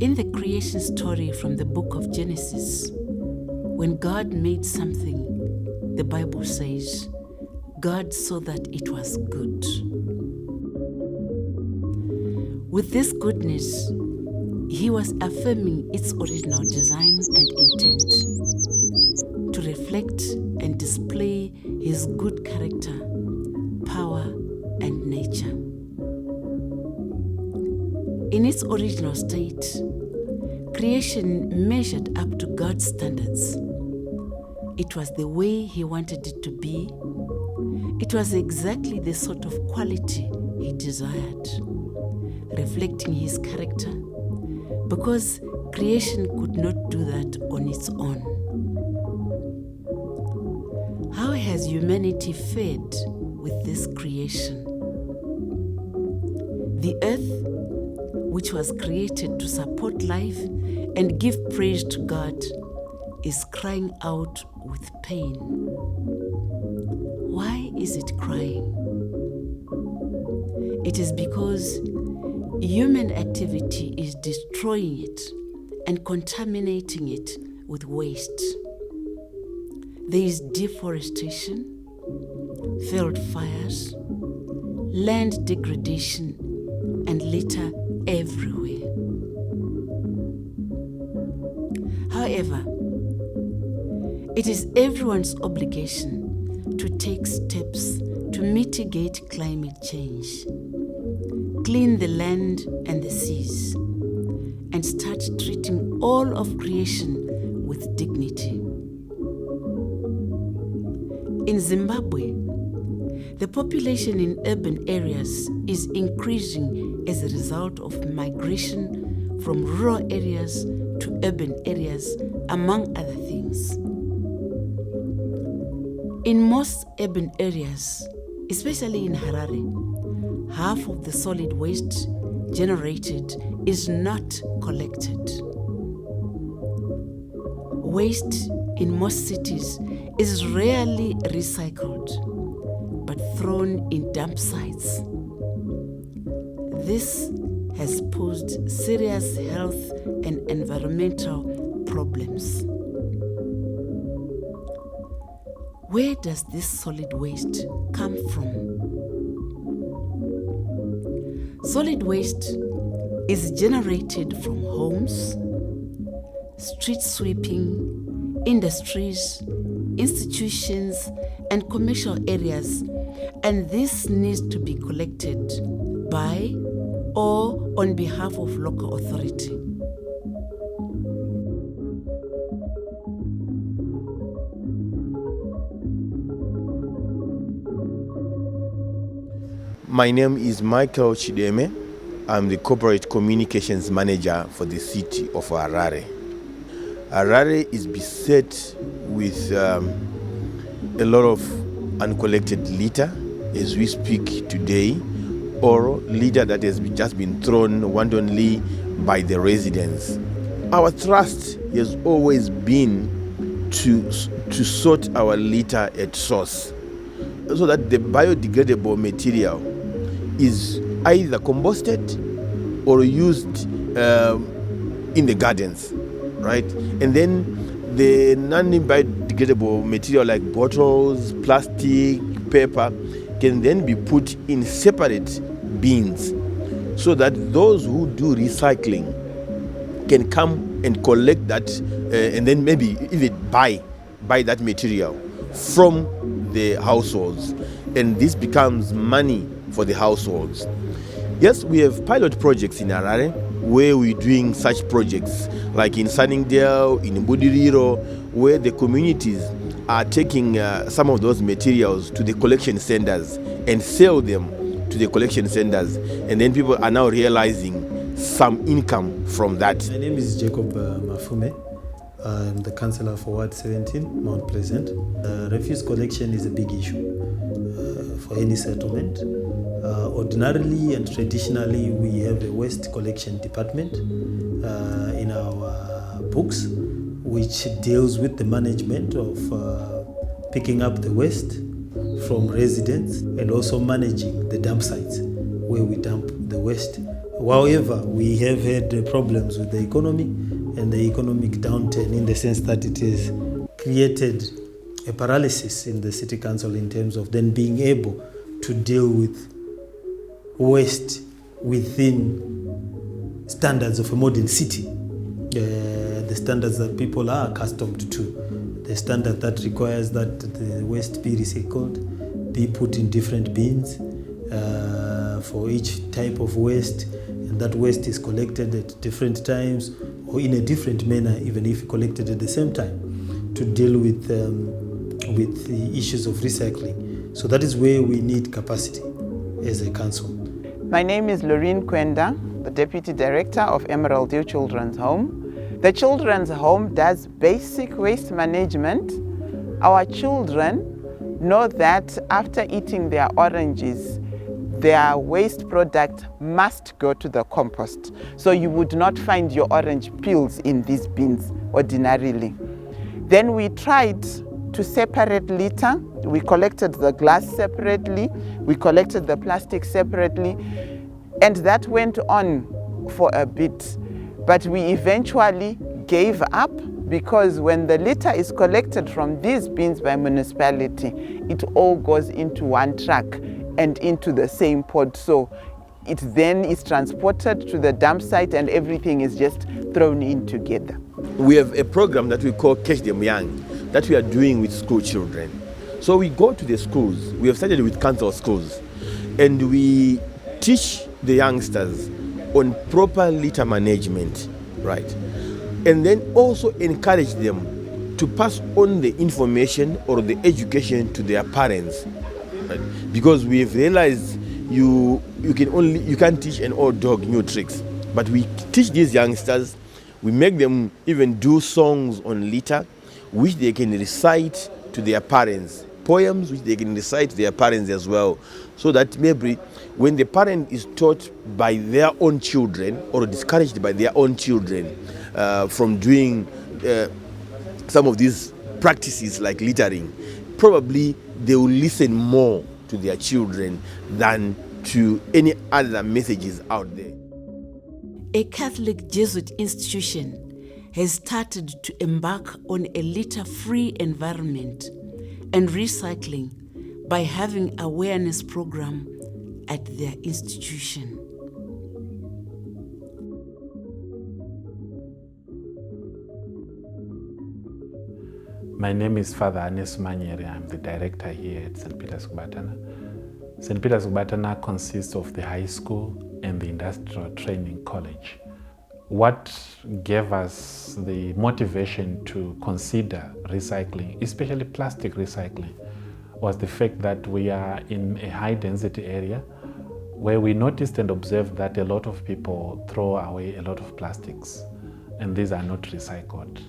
In the creation story from the book of Genesis, when God made something, the Bible says, God saw that it was good. With this goodness, He was affirming its original design and intent to reflect and display His good character, power, and nature. In its original state, creation measured up to God's standards. It was the way He wanted it to be. It was exactly the sort of quality He desired, reflecting His character, because creation could not do that on its own. How has humanity fared with this creation? The earth, which was created to support life and give praise to God, is crying out with pain. Why is it crying? It is because human activity is destroying it and contaminating it with waste. There is deforestation, field fires, land degradation, and litter everywhere. However, it is everyone's obligation to take steps to mitigate climate change, clean the land and the seas, and start treating all of creation with dignity. In Zimbabwe, the population in urban areas is increasing as a result of migration from rural areas to urban areas, among other things. In most urban areas, especially in Harare, half of the solid waste generated is not collected. Waste in most cities is rarely recycled, but thrown in dump sites. This has posed serious health and environmental problems. Where does this solid waste come from? Solid waste is generated from homes, street sweeping, industries, institutions, and commercial areas, and this needs to be collected by or on behalf of local authority. My name is Michael Chideme. I'm the Corporate Communications Manager for the city of Harare. Harare is beset with a lot of uncollected litter as we speak today, or litter that has just been thrown wantonly by the residents. Our thrust has always been to sort our litter at source, so that the biodegradable material is either combusted or used in the gardens, right? And then the non-biodegradable material like bottles, plastic, paper can then be put in separate bins so that those who do recycling can come and collect that and then maybe even buy that material from the households, and this becomes money for the households. Yes, we have pilot projects in Harare where we're doing such projects, like in Sunningdale, in Budiriro, where the communities are taking some of those materials to the collection centers and sell them to the collection centers, and then people are now realizing some income from that. My name is Jacob Mafume. I'm the councillor for Ward 17, Mount Pleasant. Refuse collection is a big issue for any settlement. Ordinarily and traditionally, we have a waste collection department in our books, which deals with the management of picking up the waste from residents and also managing the dump sites where we dump the waste However, we have had problems with the economy and the economic downturn, in the sense that it has created a paralysis in the city council in terms of then being able to deal with waste within standards of a modern city, the standards that people are accustomed to, the standard that requires that the waste be recycled, be put in different bins for each type of waste, and that waste is collected at different times or in a different manner, even if collected at the same time, to deal with the issues of recycling. So that is where we need capacity as a council. My name is Loreen Kwenda, the Deputy Director of Emerald Dew Children's Home. The Children's Home does basic waste management. Our children know that after eating their oranges, their waste product must go to the compost. So you would not find your orange peels in these bins ordinarily. Then we tried to separate litter. We collected the glass separately, we collected the plastic separately, and that went on for a bit. But we eventually gave up, because when the litter is collected from these bins by municipality, it all goes into one truck and into the same pod. So it then is transported to the dump site and everything is just thrown in together. We have a program that we call Catch Them Young, that we are doing with school children. So we go to the schools. We have started with council schools, and we teach the youngsters on proper litter management, right? And then also encourage them to pass on the information or the education to their parents, right? Because we have realized you can't teach an old dog new tricks, but we teach these youngsters. We make them even do songs on litter, which they can recite to their parents, poems which they can recite to their parents as well, so that maybe when the parent is taught by their own children or discouraged by their own children from doing some of these practices like littering, probably they will listen more to their children than to any other messages out there. A Catholic Jesuit institution has started to embark on a litter-free environment and recycling by having awareness program at their institution. My name is Father Anes Manyere. I'm the director here at St. Peter's Kubatana. St. Peter's Kubatana consists of the high school and the industrial training college. What gave us the motivation to consider recycling, especially plastic recycling, was the fact that we are in a high density area where we noticed and observed that a lot of people throw away a lot of plastics, and these are not recycled.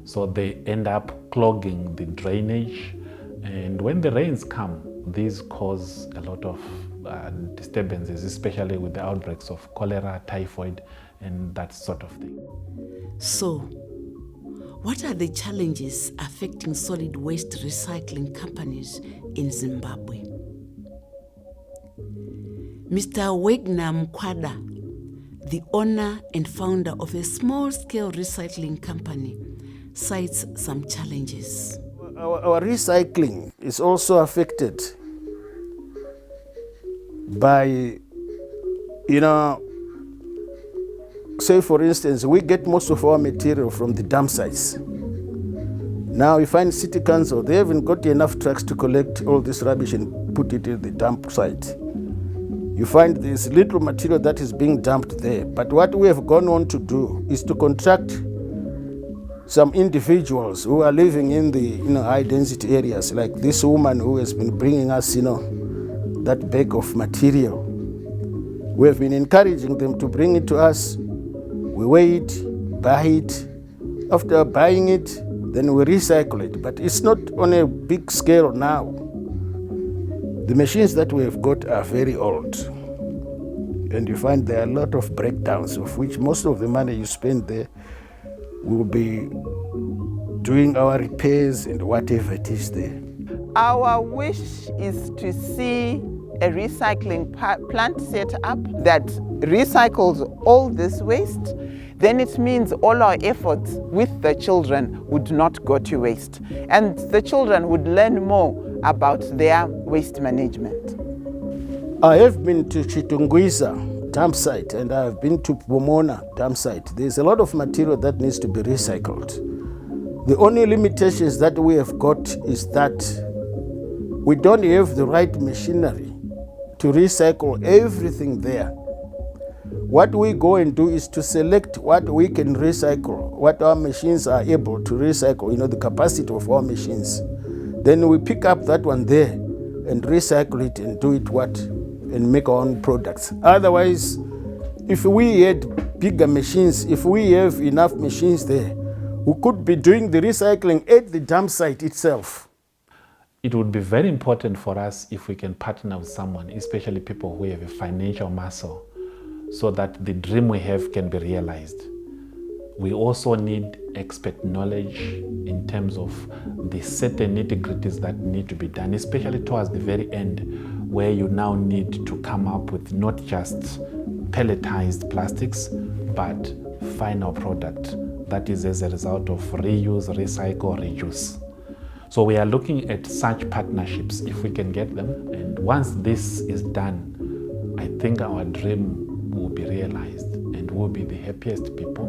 So they end up clogging the drainage, and when the rains come, these cause a lot of disturbances, especially with the outbreaks of cholera, typhoid, and that sort of thing. So, what are the challenges affecting solid waste recycling companies in Zimbabwe? Mr. Wagner Mkwada, the owner and founder of a small-scale recycling company, cites some challenges. Our recycling is also affected by, say for instance, we get most of our material from the dump sites. Now you find city council, they haven't got enough trucks to collect all this rubbish and put it in the dump site. You find there's little material that is being dumped there. But what we have gone on to do is to contract some individuals who are living in the high density areas, like this woman who has been bringing us that bag of material. We have been encouraging them to bring it to us. We weigh it, buy it. After buying it, then we recycle it. But it's not on a big scale now. The machines that we have got are very old. And you find there are a lot of breakdowns, of which most of the money you spend there will be doing our repairs and whatever it is there. Our wish is to see a recycling plant set up that recycles all this waste, then it means all our efforts with the children would not go to waste. And the children would learn more about their waste management. I have been to Chitungwiza dump site and I have been to Pomona dump site. There's a lot of material that needs to be recycled. The only limitations that we have got is that we don't have the right machinery to recycle everything there. What we go and do is to select what we can recycle, what our machines are able to recycle, the capacity of our machines. Then we pick up that one there and recycle it and do it and make our own products. Otherwise, if we had bigger machines, if we have enough machines there, we could be doing the recycling at the dump site itself. It would be very important for us if we can partner with someone, especially people who have a financial muscle, so that the dream we have can be realized. We also need expert knowledge in terms of the certain nitty-gritties that need to be done, especially towards the very end, where you now need to come up with not just pelletized plastics, but final product that is as a result of reuse, recycle, reduce. So we are looking at such partnerships if we can get them. And once this is done, I think our dream will be realized and we'll be the happiest people.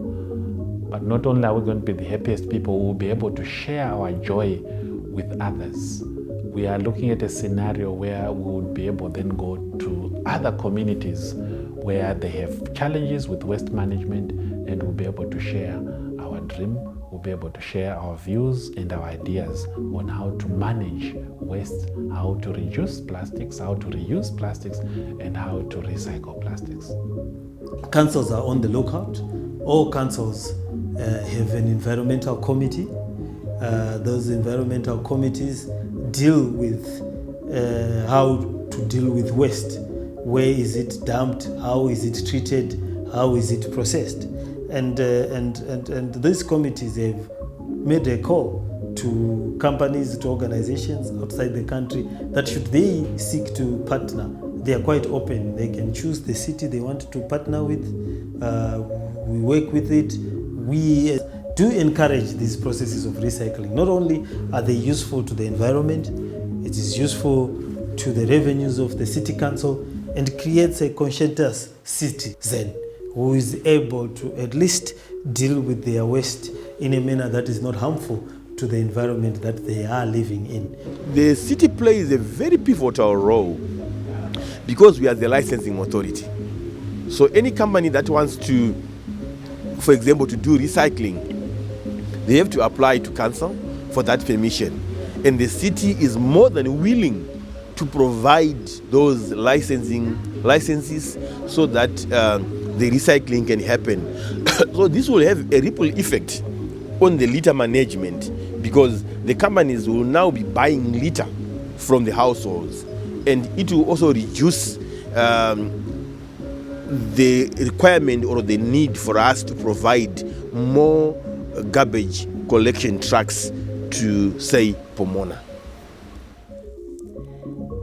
But not only are we going to be the happiest people, we'll be able to share our joy with others. We are looking at a scenario where we would be able then go to other communities where they have challenges with waste management, and we'll be able to share our dream. We'll be able to share our views and our ideas on how to manage waste, how to reduce plastics, how to reuse plastics, and how to recycle plastics. Councils are on the lookout. All councils have an environmental committee. Those environmental committees deal with how to deal with waste. Where is it dumped? How is it treated? How is it processed? And these committees have made a call to companies, to organizations outside the country that should they seek to partner, they are quite open. They can choose the city they want to partner with. We work with it. We do encourage these processes of recycling. Not only are they useful to the environment, it is useful to the revenues of the city council and creates a conscientious citizen who is able to at least deal with their waste in a manner that is not harmful to the environment that they are living in. The city plays a very pivotal role because we are the licensing authority. So any company that wants to, for example, to do recycling, they have to apply to council for that permission. And the city is more than willing to provide those licenses so that the recycling can happen. So this will have a ripple effect on the litter management, because the companies will now be buying litter from the households, and it will also reduce the requirement or the need for us to provide more garbage collection trucks to, say, Pomona.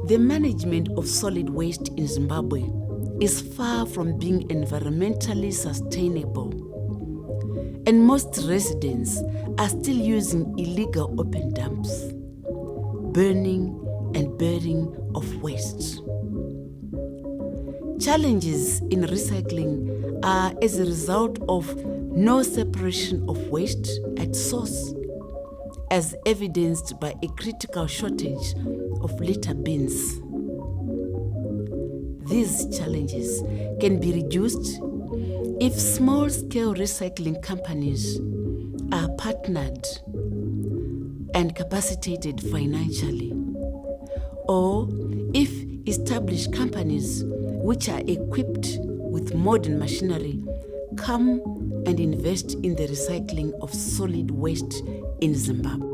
The management of solid waste in Zimbabwe is far from being environmentally sustainable, and most residents are still using illegal open dumps, burning and burying of waste. Challenges in recycling are as a result of no separation of waste at source, as evidenced by a critical shortage of litter bins. These challenges can be reduced if small-scale recycling companies are partnered and capacitated financially, or if established companies which are equipped with modern machinery come and invest in the recycling of solid waste in Zimbabwe.